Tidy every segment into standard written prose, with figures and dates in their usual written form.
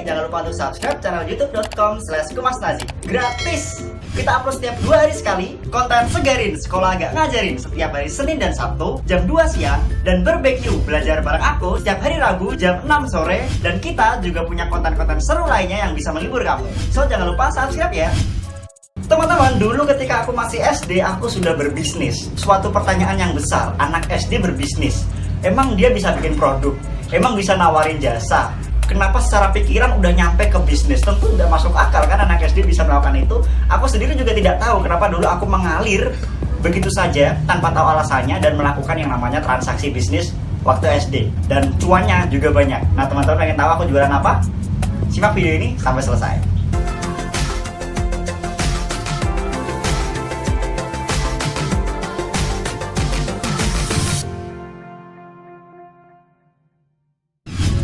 jangan lupa untuk subscribe channel youtube.com/kumasnazi. Gratis! Kita upload setiap 2 hari sekali, konten segarin, sekolah agak ngajarin setiap hari Senin dan Sabtu, jam 2 siang, dan barbecue belajar bareng aku setiap hari Rabu jam 6 sore, dan kita juga punya konten-konten seru lainnya yang bisa menghibur kamu. So, jangan lupa subscribe ya! Teman-teman, dulu ketika aku masih SD, aku sudah berbisnis. Suatu pertanyaan yang besar, anak SD berbisnis. Emang dia bisa bikin produk? Emang bisa nawarin jasa? Kenapa secara pikiran udah nyampe ke bisnis? Tentu udah masuk akal kan anak SD bisa melakukan itu. Aku sendiri juga tidak tahu kenapa dulu aku mengalir begitu saja tanpa tahu alasannya dan melakukan yang namanya transaksi bisnis waktu SD. Dan cuannya juga banyak. Nah, teman-teman pengen tahu aku jualan apa? Simak video ini sampai selesai.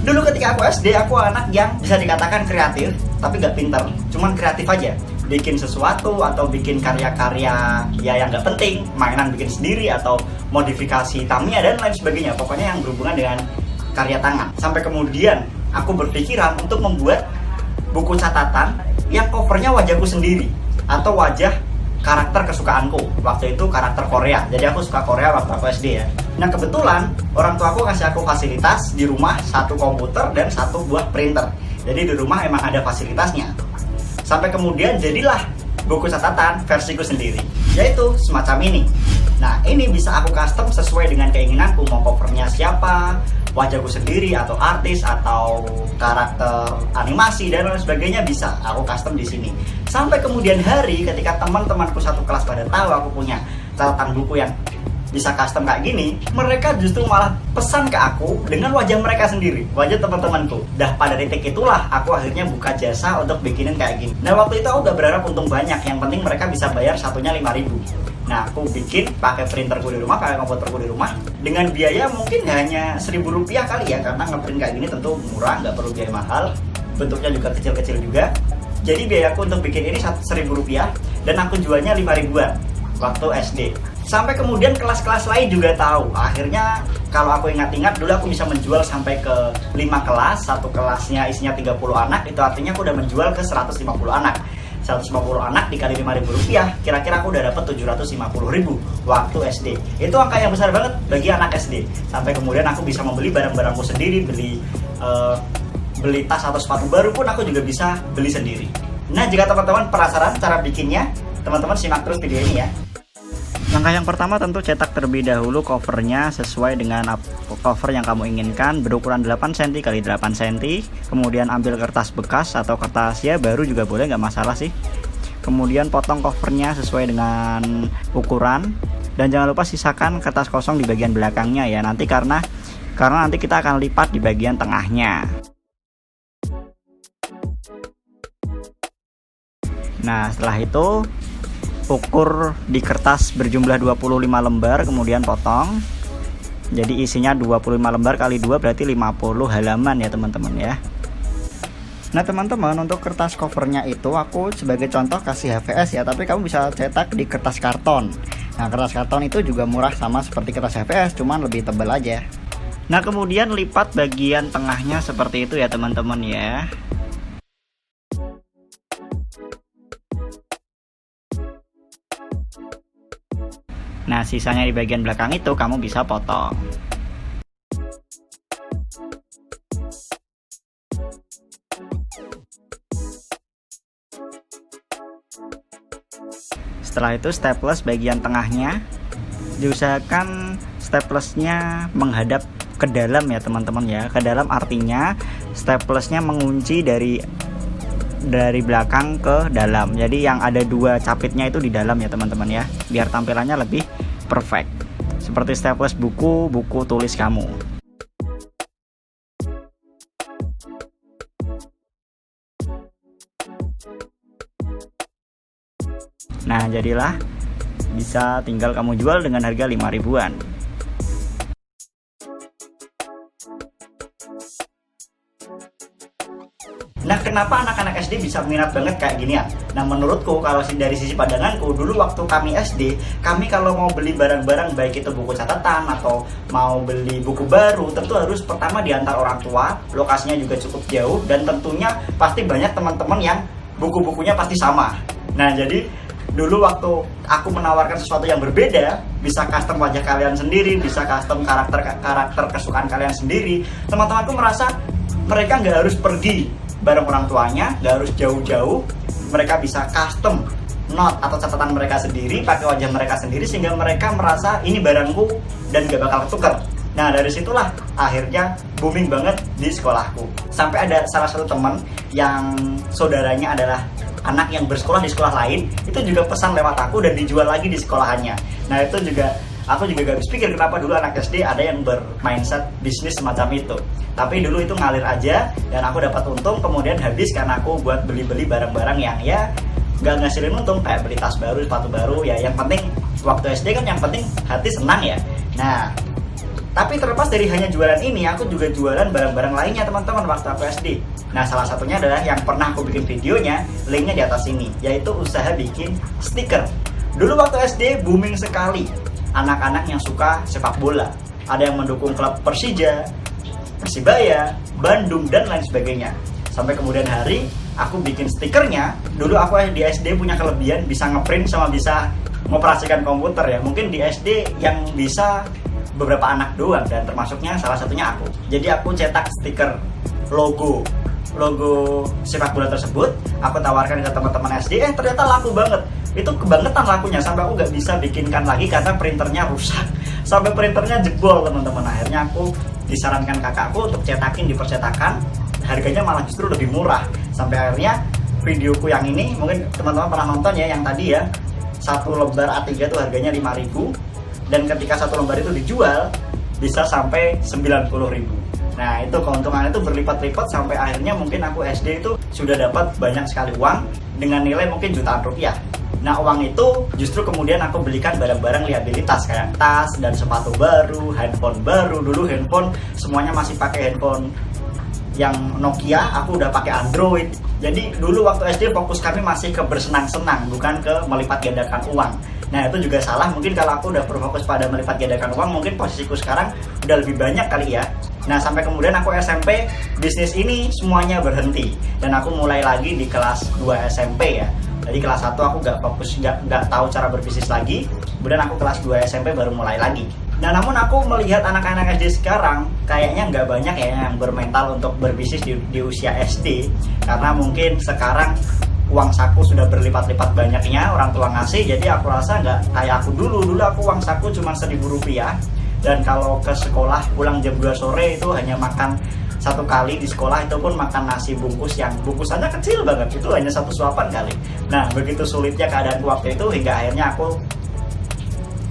Dulu ketika aku SD, aku anak yang bisa dikatakan kreatif, tapi gak pinter, cuman kreatif aja. Bikin sesuatu atau bikin karya-karya ya yang gak penting, mainan bikin sendiri atau modifikasi Tamiya dan lain sebagainya. Pokoknya yang berhubungan dengan karya tangan. Sampai kemudian aku berpikiran untuk membuat buku catatan yang covernya wajahku sendiri atau wajah karakter kesukaanku. Waktu itu karakter Korea. Jadi aku suka Korea waktu aku SD ya. Nah, kebetulan orang tua aku kasih aku fasilitas di rumah, 1 komputer dan 1 buah printer. Jadi di rumah emang ada fasilitasnya. Sampai kemudian jadilah buku catatan versiku sendiri, yaitu semacam ini. Nah, ini bisa aku custom sesuai dengan keinginanku. Mau covernya siapa, wajahku sendiri atau artis atau karakter animasi dan lain sebagainya bisa aku custom di sini. Sampai kemudian hari ketika teman-temanku satu kelas pada tahu aku punya catatan buku yang bisa custom kayak gini, mereka justru malah pesan ke aku dengan wajah mereka sendiri, wajah teman-temanku. Dah pada titik itulah aku akhirnya buka jasa untuk bikinin kayak gini. Nah, waktu itu aku gak berharap untung banyak, yang penting mereka bisa bayar satunya 5.000. Nah, aku bikin pakai printerku di rumah, pakai komputerku di rumah, dengan biaya mungkin hanya Rp1.000 kali ya, karena ngeprint kayak gini tentu murah, nggak perlu biaya mahal, bentuknya juga kecil-kecil juga. Jadi biayaku untuk bikin ini Rp1.000 dan aku jualnya 5.000-an waktu SD. Sampai kemudian kelas-kelas lain juga tahu. Akhirnya kalau aku ingat-ingat dulu aku bisa menjual sampai ke 5 kelas, satu kelasnya isinya 30 anak, itu artinya aku udah menjual ke 150 anak. 150 anak dikali Rp5.000, kira-kira aku udah dapat 750.000 waktu SD. Itu angka yang besar banget bagi anak SD. Sampai kemudian aku bisa membeli barang-barangku sendiri, beli tas atau sepatu baru pun aku juga bisa beli sendiri. Nah, jika teman-teman penasaran cara bikinnya, teman-teman simak terus video ini ya. Langkah yang pertama tentu cetak terlebih dahulu covernya sesuai dengan cover yang kamu inginkan, berukuran 8 cm x 8 cm. Kemudian ambil kertas bekas atau kertas ya baru juga boleh, nggak masalah sih. Kemudian potong covernya sesuai dengan ukuran, dan jangan lupa sisakan kertas kosong di bagian belakangnya ya, nanti karena nanti kita akan lipat di bagian tengahnya. Nah, setelah itu ukur di kertas berjumlah 25 lembar, kemudian potong. Jadi isinya 25 lembar kali 2 berarti 50 halaman ya teman-teman ya. Nah, teman-teman, untuk kertas covernya itu aku sebagai contoh kasih HVS ya, tapi kamu bisa cetak di kertas karton. Nah, kertas karton itu juga murah sama seperti kertas HVS, cuman lebih tebal aja. Nah, kemudian lipat bagian tengahnya seperti itu ya teman-teman ya. Nah, sisanya di bagian belakang itu kamu bisa potong. Setelah itu staples bagian tengahnya, diusahakan staplesnya menghadap ke dalam ya teman-teman ya. Ke dalam artinya staplesnya mengunci dari belakang ke dalam. Jadi yang ada 2 capitnya itu di dalam ya teman-teman ya, biar tampilannya lebih perfect. Seperti staples buku tulis kamu. Nah, jadilah, bisa tinggal kamu jual dengan harga 5.000-an. Nah, kenapa anak-anak SD bisa minat banget kayak ginian? Nah, menurutku kalau dari sisi pandanganku, dulu waktu kami SD, kami kalau mau beli barang-barang, baik itu buku catatan atau mau beli buku baru, tentu harus pertama diantar orang tua, lokasinya juga cukup jauh, dan tentunya pasti banyak teman-teman yang buku-bukunya pasti sama. Nah, jadi dulu waktu aku menawarkan sesuatu yang berbeda, bisa custom wajah kalian sendiri, bisa custom karakter kesukaan kalian sendiri, teman-temanku merasa mereka nggak harus pergi bareng orang tuanya, nggak harus jauh-jauh, mereka bisa custom note atau catatan mereka sendiri, pakai wajah mereka sendiri, sehingga mereka merasa ini barangku dan gak bakal ketukar. Nah, dari situlah akhirnya booming banget di sekolahku. Sampai ada salah satu teman yang saudaranya adalah anak yang bersekolah di sekolah lain, itu juga pesan lewat aku dan dijual lagi di sekolahannya. Nah, itu juga aku juga gak habis pikir kenapa dulu anak SD ada yang bermindset bisnis semacam itu. Tapi dulu itu ngalir aja dan aku dapat untung, kemudian habis karena aku buat beli-beli barang-barang yang ya gak ngasilin untung, kayak beli tas baru, sepatu baru, ya yang penting waktu SD kan yang penting hati senang ya. Nah, tapi terlepas dari hanya jualan ini, aku juga jualan barang-barang lainnya teman-teman waktu aku SD. Nah, salah satunya adalah yang pernah aku bikin videonya, linknya di atas ini, yaitu usaha bikin stiker. Dulu waktu SD booming sekali anak-anak yang suka sepak bola. Ada yang mendukung klub Persija, Persibaya, Bandung, dan lain sebagainya. Sampai kemudian hari aku bikin stikernya. Dulu aku di SD punya kelebihan bisa ngeprint sama bisa mengoperasikan komputer ya. Mungkin di SD yang bisa beberapa anak doang, dan termasuknya salah satunya aku. Jadi aku cetak stiker logo sepak bola tersebut, aku tawarkan ke teman-teman SD, ternyata laku banget. Itu kebangetan lakunya, sampai aku nggak bisa bikinkan lagi karena printernya rusak, sampai printernya jebol teman-teman. Akhirnya aku disarankan kakakku untuk cetakin di percetakan, harganya malah justru lebih murah. Sampai akhirnya videoku yang ini, mungkin teman-teman pernah nonton ya, yang tadi ya, satu lembar A3 tuh harganya 5.000, dan ketika satu lembar itu dijual bisa sampai 90.000. Nah, itu keuntungannya itu berlipat-lipat, sampai akhirnya mungkin aku SD itu sudah dapat banyak sekali uang dengan nilai mungkin jutaan rupiah. Nah, uang itu justru kemudian aku belikan barang-barang liabilitas kayak tas dan sepatu baru, handphone baru. Dulu handphone semuanya masih pakai handphone yang Nokia, aku udah pakai Android. Jadi dulu waktu SD fokus kami masih ke bersenang-senang, bukan ke melipat gandakan uang. Nah, itu juga salah. Mungkin kalau aku udah berfokus pada melipat gandakan uang, mungkin posisiku sekarang udah lebih banyak kali ya. Nah, sampai kemudian aku SMP, bisnis ini semuanya berhenti. Dan aku mulai lagi di kelas 2 SMP ya. Jadi kelas 1 aku nggak fokus, nggak tahu cara berbisnis lagi. Kemudian aku kelas 2 SMP baru mulai lagi. Nah, namun aku melihat anak-anak SD sekarang kayaknya nggak banyak ya yang bermental untuk berbisnis di usia SD. Karena mungkin sekarang uang saku sudah berlipat-lipat banyaknya, orang tua ngasih. Jadi aku rasa nggak kayak aku dulu. Dulu aku uang saku cuma Rp1.000. Dan kalau ke sekolah pulang jam 2 sore itu hanya makan satu kali di sekolah, itu pun makan nasi bungkus yang bungkusannya kecil banget, itu hanya satu suapan kali. Nah, begitu sulitnya keadaan waktu itu hingga akhirnya aku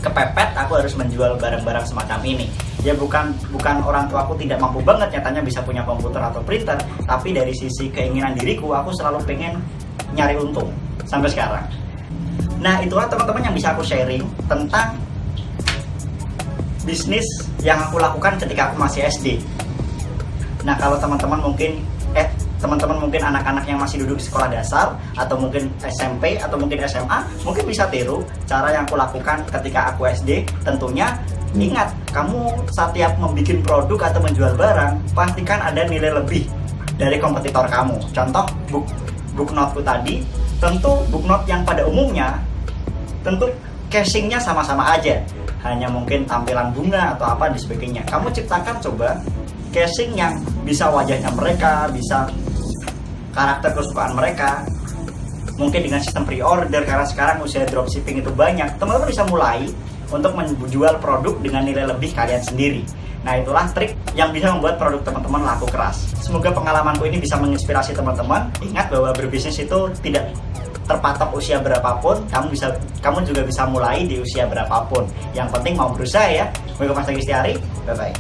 kepepet, aku harus menjual barang-barang semacam ini. Ya bukan orang tua aku tidak mampu banget nyatanya bisa punya komputer atau printer, tapi dari sisi keinginan diriku, aku selalu pengen nyari untung sampai sekarang. Nah, itulah teman-teman yang bisa aku sharing tentang bisnis yang aku lakukan ketika aku masih SD. Nah, kalau teman-teman mungkin anak-anak yang masih duduk di sekolah dasar atau mungkin SMP atau mungkin SMA, mungkin bisa tiru cara yang aku lakukan ketika aku SD. Tentunya ingat, kamu setiap membuat produk atau menjual barang, pastikan ada nilai lebih dari kompetitor kamu. Contoh book note-ku tadi, tentu book note yang pada umumnya tentu casingnya sama-sama aja, hanya mungkin tampilan bunga atau apa dan sebagainya. Kamu ciptakan coba casing yang bisa wajahnya mereka, bisa karakter kesukaan mereka, mungkin dengan sistem pre-order, karena sekarang usia dropshipping itu banyak. Teman-teman bisa mulai untuk menjual produk dengan nilai lebih kalian sendiri. Nah, itulah trik yang bisa membuat produk teman-teman laku keras. Semoga pengalamanku ini bisa menginspirasi teman-teman. Ingat bahwa berbisnis itu tidak terpatok usia berapapun, kamu juga bisa mulai di usia berapapun. Yang penting mau berusaha ya. Gue Mas Lagi Setiari, bye bye.